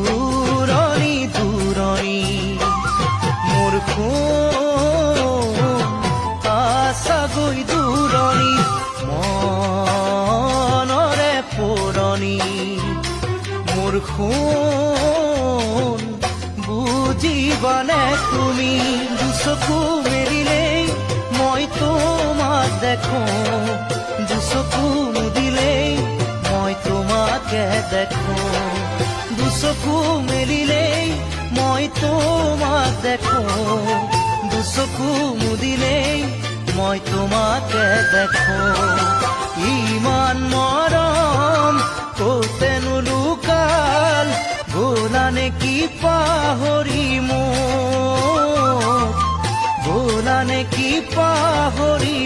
দূৰণি দূৰণি মোৰ আছাগৈ দূৰণি মনৰে পুৰণি মোৰ বুজিবানে তুমি দুচকু মেলিলেই মই তোমাক দেখো দুচকু মুদিলেই মই তোমাকে দেখো দুচকু মেলিলেই মই তোমাক দেখো দুচকু মুদিলেই মই তোমাকে দেখো ইমান মৰম ক'তেনো লুকাল ভোলা নেকি পাহৰি মোক ভোলা নেকি পাহৰি